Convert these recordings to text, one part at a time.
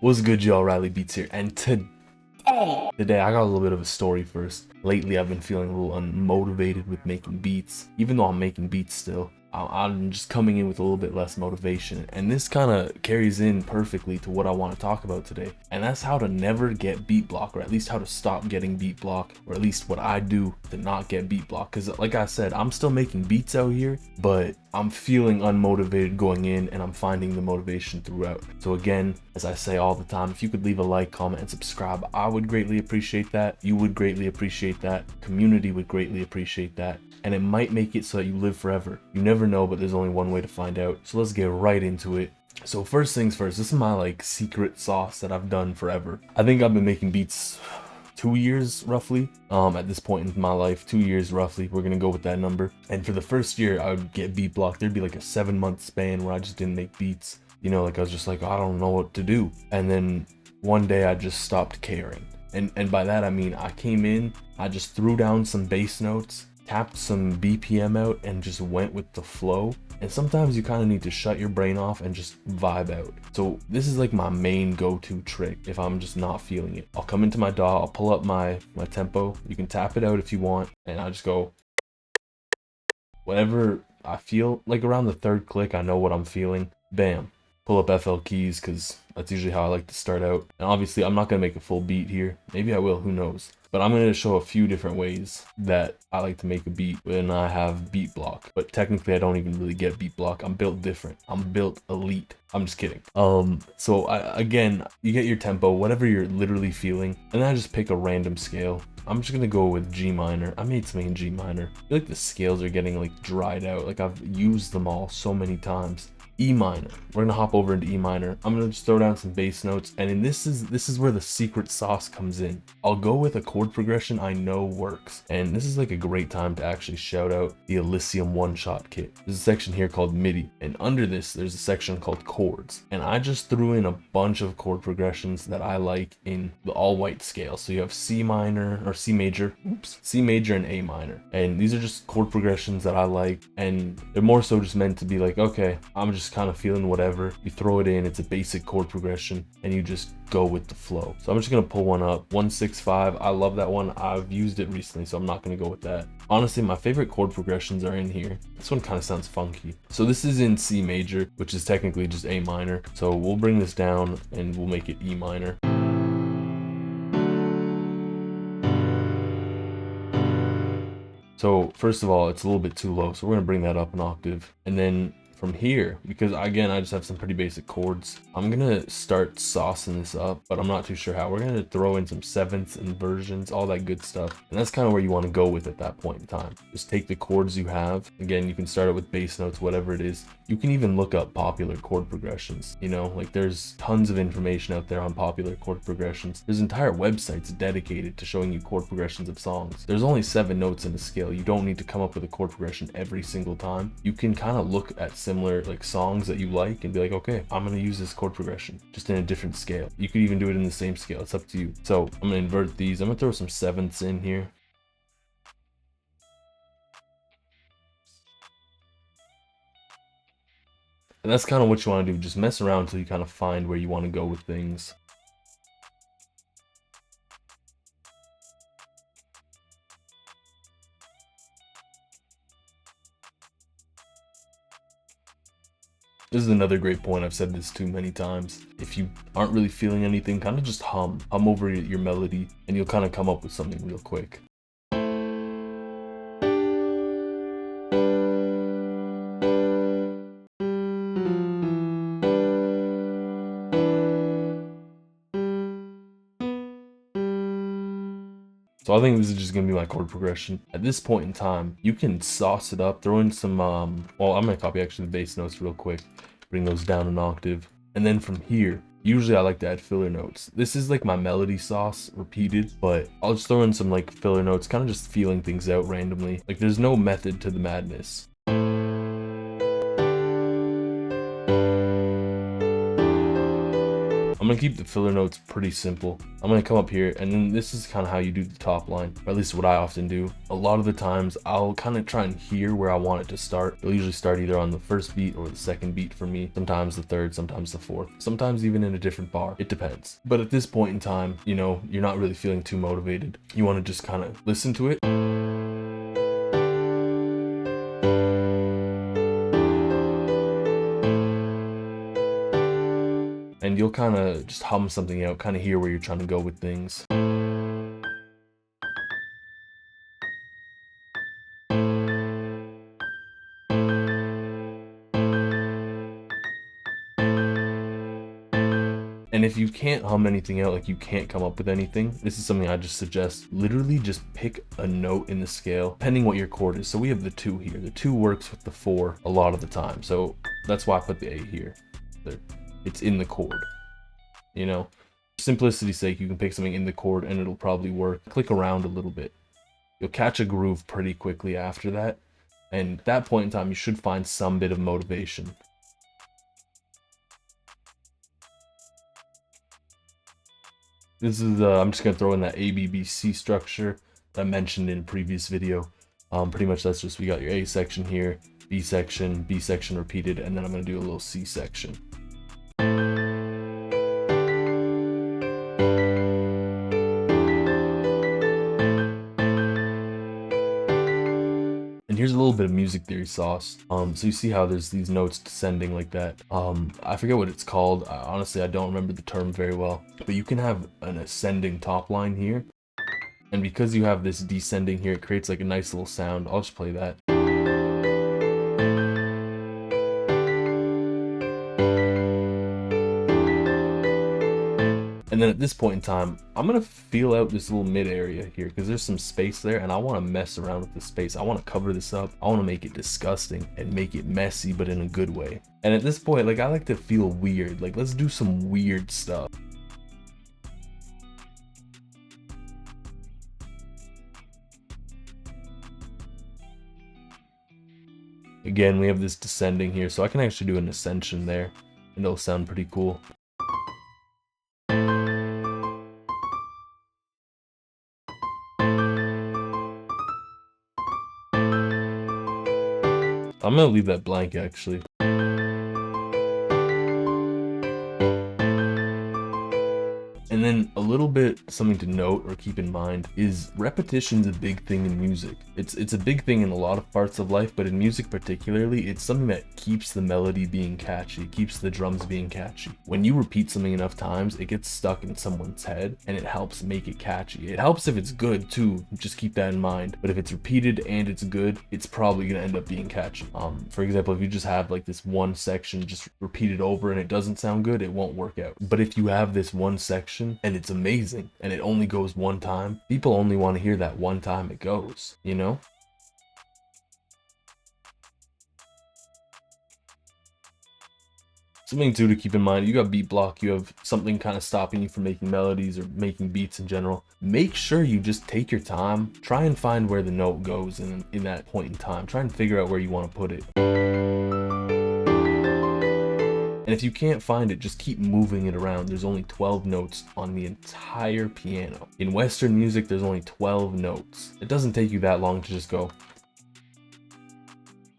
What's good, y'all? Riley Beats here, and today I got a little bit of a story first. Lately, I've been feeling a little unmotivated with making beats, even though I'm making beats still. I'm just coming in with a little bit less motivation, and this kind of carries in perfectly to what I want to talk about today, and that's how to never get beat block, or at least how to stop getting beat block, or at least what I do to not get beat block. Because like I said, I'm still making beats out here, but I'm feeling unmotivated going in, and I'm finding the motivation throughout. So again, as I say all the time, if you could leave a like, comment, and subscribe, I would greatly appreciate that. You would greatly appreciate that. Community would greatly appreciate that. And it might make it so that you live forever. You never know, but there's only one way to find out. So let's get right into it. So first things first, this is my secret sauce that I've done forever. I think I've been making beats 2 years roughly at this point in my life. 2 years roughly, we're gonna go with that number. And for the first year I would get beat blocked. There'd be like a 7-month span where I just didn't make beats. You know, like I was just like, I don't know what to do. And then one day I just stopped caring. And by that I mean I came in, I just threw down some bass notes, tapped some BPM out, and just went with the flow. And sometimes you kind of need to shut your brain off and just vibe out. So this is like my main go-to trick if I'm just not feeling it. I'll come into my DAW, I'll pull up my tempo. You can tap it out if you want, and I just go whatever I feel. Like around the third click, I know what I'm feeling. Bam. Pull up FL keys, because that's usually how I like to start out. And obviously I'm not going to make a full beat here. Maybe I will, who knows. But I'm going to show a few different ways that I like to make a beat when I have beat block. But technically I don't even really get beat block. I'm built different. I'm built elite. I'm just kidding. So again, you get your tempo, whatever you're literally feeling. And then I just pick a random scale. I'm just gonna go with G minor. I made something in G minor. I feel like the scales are getting dried out. Like I've used them all so many times. E minor. We're gonna hop over into E minor. I'm gonna just throw down some bass notes, and then this is where the secret sauce comes in. I'll go with a chord progression I know works, and this is like a great time to actually shout out the Elysium one-shot kit. There's a section here called MIDI, and under this there's a section called chords, and I just threw in a bunch of chord progressions that I like in the all-white scale. So you have C minor or C major, C major and A minor, and these are just chord progressions that I like, and they're more so just meant to be like, okay, I'm just kind of feeling whatever. You throw it in, it's a basic chord progression, and you just go with the flow. So I'm just gonna pull one up, 165. I love that one. I've used it recently, so I'm not gonna go with that. Honestly, my favorite chord progressions are in here. This one kind of sounds funky. So this is in C major, which is technically just A minor. So we'll bring this down and we'll make it E minor. So first of all, it's a little bit too low, so we're gonna bring that up an octave. And then from here, because again, I just have some pretty basic chords, I'm gonna start saucing this up, but I'm not too sure how. We're gonna throw in some sevenths, inversions, all that good stuff. And that's kind of where you want to go with at that point in time. Just take the chords you have. Again, you can start it with bass notes, whatever it is. You can even look up popular chord progressions. You know, like there's tons of information out there on popular chord progressions. There's entire websites dedicated to showing you chord progressions of songs. There's only 7 notes in a scale. You don't need to come up with a chord progression every single time. You can kind of look at similar songs that you like and be like, okay, I'm gonna use this chord progression just in a different scale. You could even do it in the same scale. It's up to you. So I'm gonna invert these. I'm gonna throw some sevenths in here. And that's kind of what you want to do. Just mess around until you kind of find where you want to go with things. This is another great point. I've said this too many times. If you aren't really feeling anything, kind of just hum over your melody, and you'll kind of come up with something real quick. So I think this is just gonna be my chord progression. At this point in time, you can sauce it up, throw in some, well, I'm gonna copy actually the bass notes real quick, bring those down an octave. And then from here, usually I like to add filler notes. This is like my melody sauce repeated, but I'll just throw in some filler notes, kind of just feeling things out randomly. Like there's no method to the madness. I'm gonna keep the filler notes pretty simple. I'm gonna come up here, and then this is kind of how you do the top line, or at least what I often do. A lot of the times I'll kind of try and hear where I want it to start. It'll usually start either on the first beat or the second beat for me, sometimes the third, sometimes the fourth, sometimes even in a different bar. It depends. But at this point in time, you know, you're not really feeling too motivated. You want to just kind of listen to it. And you'll kind of just hum something out, kind of hear where you're trying to go with things. And if you can't hum anything out, like you can't come up with anything, this is something I just suggest. Literally just pick a note in the scale, depending what your chord is. So we have the 2 here. The 2 works with the 4 a lot of the time. So that's why I put the A here. It's in the chord, you know? For simplicity's sake, you can pick something in the chord and it'll probably work. Click around a little bit. You'll catch a groove pretty quickly after that. And at that point in time, you should find some bit of motivation. This is, I'm just gonna throw in that ABBC structure that I mentioned in a previous video. Pretty much that's just, we got your A section here, B section repeated, and then I'm gonna do a little C section. And here's a little bit of music theory sauce. So you see how there's these notes descending like that. I forget what it's called. Honestly, I don't remember the term very well. But you can have an ascending top line here. And because you have this descending here, it creates like a nice little sound. I'll just play that. And then at this point in time, I'm gonna feel out this little mid area here because there's some space there and I wanna mess around with the space. I wanna cover this up. I wanna make it disgusting and make it messy, but in a good way. And at this point, like, I like to feel weird. Like, let's do some weird stuff. Again, we have this descending here, so I can actually do an ascension there and it'll sound pretty cool. I'm gonna leave that blank actually. And then a little bit something to note or keep in mind is repetition's a big thing in music. It's a big thing in a lot of parts of life, but in music particularly, it's something that keeps the melody being catchy, keeps the drums being catchy. When you repeat something enough times, it gets stuck in someone's head and it helps make it catchy. It helps if it's good too, just keep that in mind. But if it's repeated and it's good, it's probably gonna end up being catchy. For example, if you just have like this one section just repeated over and it doesn't sound good, it won't work out. But if you have this one section and it's amazing and it only goes one time, people only want to hear that one time it goes, you know? Something too to keep in mind, you got beat block, you have something kind of stopping you from making melodies or making beats in general. Make sure you just take your time, try and find where the note goes in that point in time. Try and figure out where you want to put it. And if you can't find it, just keep moving it around. There's only 12 notes on the entire piano. In Western music, there's only 12 notes. It doesn't take you that long to just go.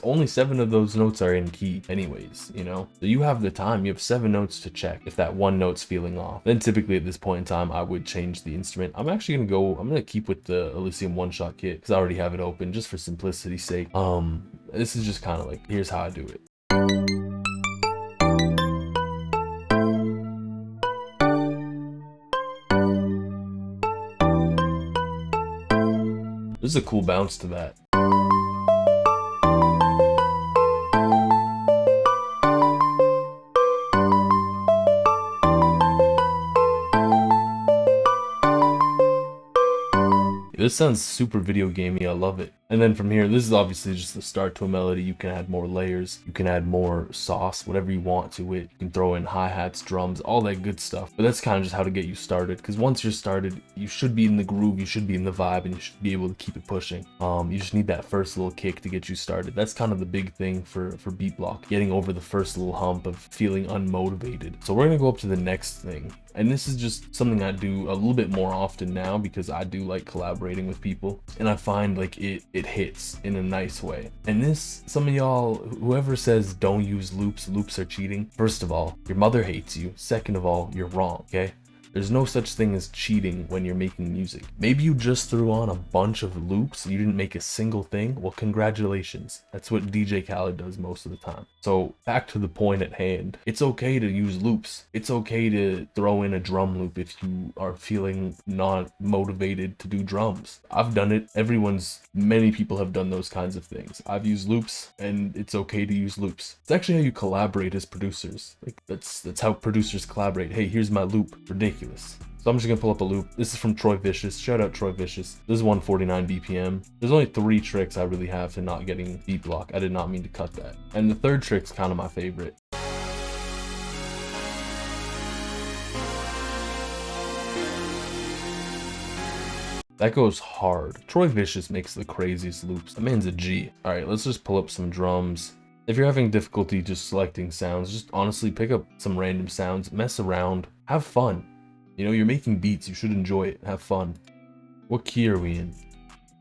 Only 7 of those notes are in key anyways, you know? So you have the time, you have 7 notes to check if that one note's feeling off. Then typically at this point in time, I would change the instrument. I'm actually gonna keep with the Elysium one-shot kit because I already have it open just for simplicity's sake. This is just kind of like, here's how I do it. There's a cool bounce to that. This sounds super video gamey, I love it. And then from here, this is obviously just the start to a melody. You can add more layers, you can add more sauce, whatever you want to it. You can throw in hi-hats, drums, all that good stuff. But that's kind of just how to get you started, because once you're started, you should be in the groove, you should be in the vibe, and you should be able to keep it pushing. You just need that first little kick to get you started. That's kind of the big thing for beat block, getting over the first little hump of feeling unmotivated. So we're gonna go up to the next thing. And this is just something I do a little bit more often now, because I do like collaborating with people, and I find like it hits in a nice way. And this, some of y'all, whoever says don't use loops are cheating. First of all, your mother hates you. Second of all, you're wrong, okay? There's no such thing as cheating when you're making music. Maybe you just threw on a bunch of loops, you didn't make a single thing. Well, congratulations. That's what DJ Khaled does most of the time. So back to the point at hand. It's okay to use loops. It's okay to throw in a drum loop if you are feeling not motivated to do drums. I've done it. Many people have done those kinds of things. I've used loops, and it's okay to use loops. It's actually how you collaborate as producers. Like that's how producers collaborate. Hey, here's my loop. Ridiculous. So I'm just gonna pull up a loop. This is from Troy Vicious. Shout out Troy Vicious. This is 149 BPM. There's only 3 tricks I really have to not getting beat block. I did not mean to cut that. And the third trick's kind of my favorite. That goes hard. Troy Vicious makes the craziest loops. That man's a G. All right, let's just pull up some drums. If you're having difficulty just selecting sounds, just honestly pick up some random sounds, mess around, have fun. You know, you're making beats, you should enjoy it, have fun. What key are we in?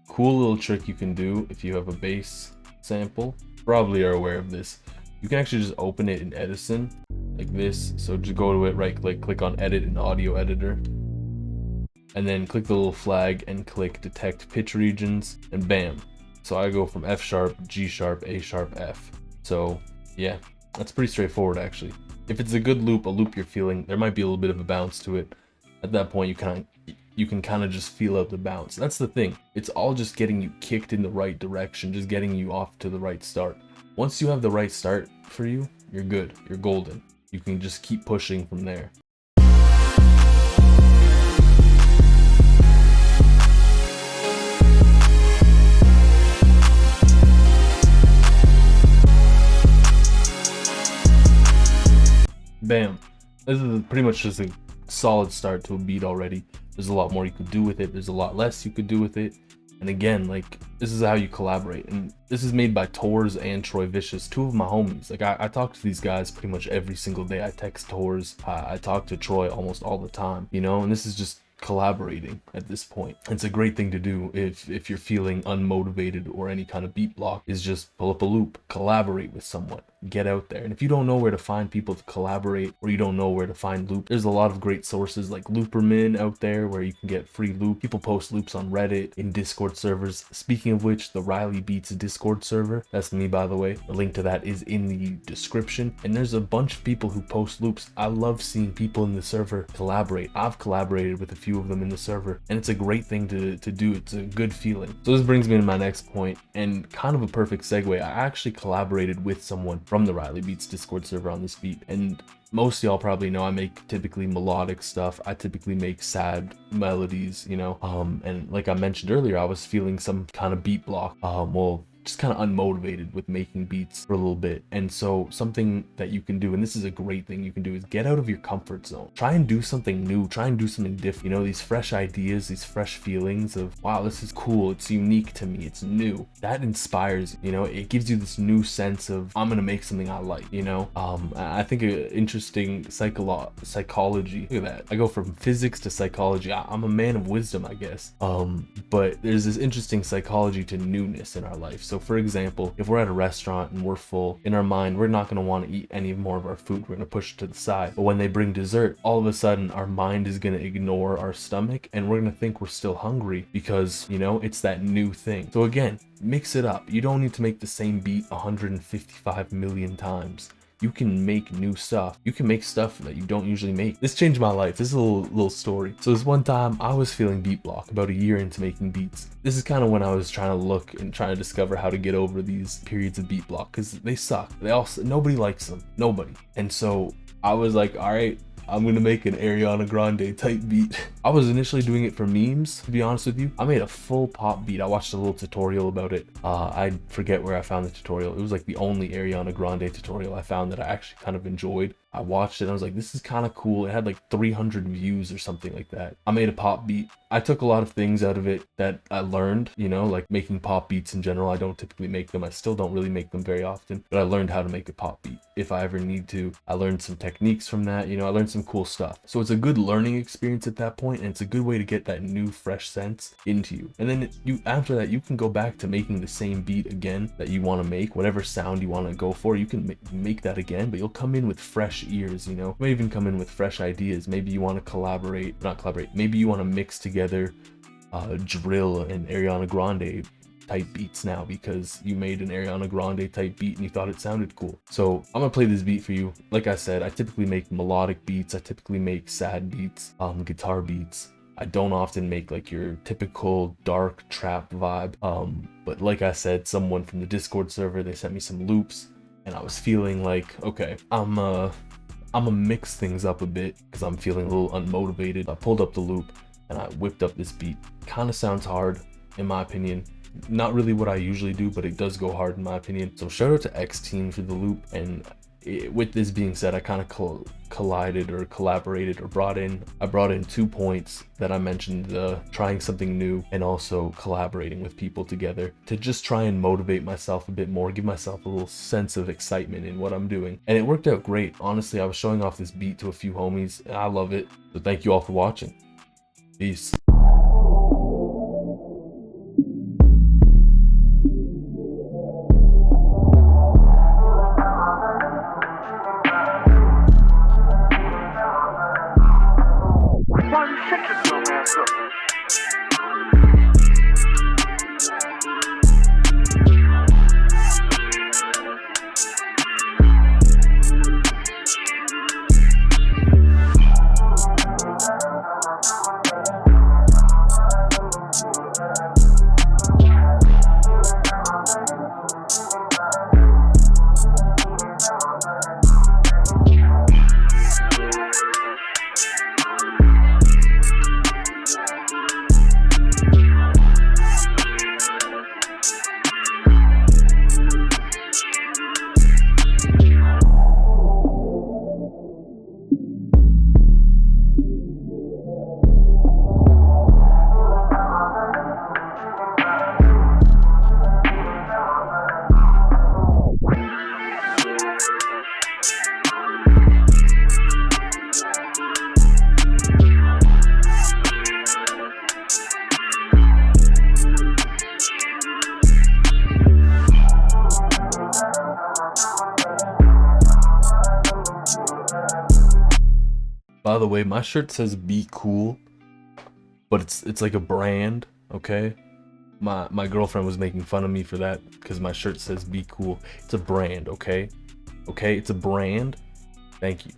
Cool little trick you can do if you have a bass sample. Probably are aware of this. You can actually just open it in Edison, like this. So just go to it, right click, click on edit in audio editor. And then click the little flag and click detect pitch regions, and bam. So I go from F sharp, G sharp, A sharp, F. So yeah, that's pretty straightforward actually. If it's a good loop, a loop you're feeling, there might be a little bit of a bounce to it. At that point, you can kind of just feel out the bounce. That's the thing. It's all just getting you kicked in the right direction, just getting you off to the right start. Once you have the right start for you, you're good. You're golden. You can just keep pushing from there. Bam. This is pretty much just a solid start to a beat already. There's a lot more you could do with it. There's a lot less you could do with it. And again, like, this is how you collaborate. And this is made by Tors and Troy Vicious, 2 of my homies. Like, I talk to these guys pretty much every single day. I text Tors. I talk to Troy almost all the time, you know? And this is just collaborating at this point. It's a great thing to do if you're feeling unmotivated or any kind of beat block, is just pull up a loop, collaborate with someone, get out there. And if you don't know where to find people to collaborate, or you don't know where to find loop, there's a lot of great sources like Looperman out there where you can get free loop. People post loops on Reddit, in Discord servers. Speaking of which, the Riley Beats Discord server, that's me by the way, the link to that is in the description. And there's a bunch of people who post loops. I love seeing people in the server collaborate. I've collaborated with a few of them in the server, and it's a great thing to do. It's a good feeling. So this brings me to my next point, and kind of a perfect segue. I actually collaborated with someone from the Riley Beats Discord server on this beat, and most of y'all probably know I make typically melodic stuff. I typically make sad melodies, you know, and like I mentioned earlier, I was feeling some kind of beat block, just kind of unmotivated with making beats for a little bit. And so something that you can do, and this is a great thing you can do, is get out of your comfort zone. Try and do something new, try and do something different. You know, these fresh ideas, these fresh feelings of, wow, this is cool, it's unique to me, it's new. That inspires, you know, it gives you this new sense of, I'm gonna make something I like, you know? I think an interesting psychology, look at that. I go from physics to psychology. I'm a man of wisdom, I guess. But there's this interesting psychology to newness in our life. So for example, if we're at a restaurant and we're full, in our mind, we're not going to want to eat any more of our food. We're going to push it to the side. But when they bring dessert, all of a sudden our mind is going to ignore our stomach, and we're going to think we're still hungry because, you know, it's that new thing. So again, mix it up. You don't need to make the same beat 155 million times. You can make new stuff. You can make stuff that you don't usually make. This changed my life. This is a little story. So this one time I was feeling beat block about a year into making beats. This is kind of when I was trying to look and trying to discover how to get over these periods of beat block, because they suck. Nobody likes them. Nobody. And so I was like, all right, I'm gonna make an Ariana Grande type beat. I was initially doing it for memes, to be honest with you. I made a full pop beat. I watched a little tutorial about it. I forget where I found the tutorial. It was like the only Ariana Grande tutorial I found that I actually kind of enjoyed. I watched it and I was like, this is kind of cool. It had like 300 views or something like that. I made a pop beat. I took a lot of things out of it that I learned, you know, like making pop beats in general. I don't typically make them. I still don't really make them very often, but I learned how to make a pop beat if I ever need to. I learned some techniques from that, you know, I learned some cool stuff. So it's a good learning experience at that point, and it's a good way to get that new fresh sense into you. And then after that, you can go back to making the same beat again that you want to make, whatever sound you want to go for. You can make that again, but you'll come in with fresh ears, you know. You may even come in with fresh ideas. Maybe you want to not collaborate, maybe you want to mix together drill and Ariana Grande type beats now because you made an Ariana Grande type beat and you thought it sounded cool. So I'm gonna play this beat for you. Like I said, I typically make melodic beats. I typically make sad beats, guitar beats. I don't often make like your typical dark trap vibe. But like I said, someone from the Discord server, they sent me some loops and I was feeling like, okay, I'm gonna mix things up a bit because I'm feeling a little unmotivated. I pulled up the loop and I whipped up this beat. Kind of sounds hard in my opinion. Not really what I usually do, but it does go hard in my opinion. So shout out to X-Teen for the loop. And with this being said, I kind of collided or collaborated or brought in 2 points that I mentioned, trying something new and also collaborating with people together to just try and motivate myself a bit more, give myself a little sense of excitement in what I'm doing. And it worked out great. Honestly, I was showing off this beat to a few homies and I love it. So thank you all for watching. Peace. By the way, my shirt says "Be Cool," but it's like a brand, okay? My girlfriend was making fun of me for that because my shirt says "Be Cool." It's a brand, okay? Okay, it's a brand. Thank you.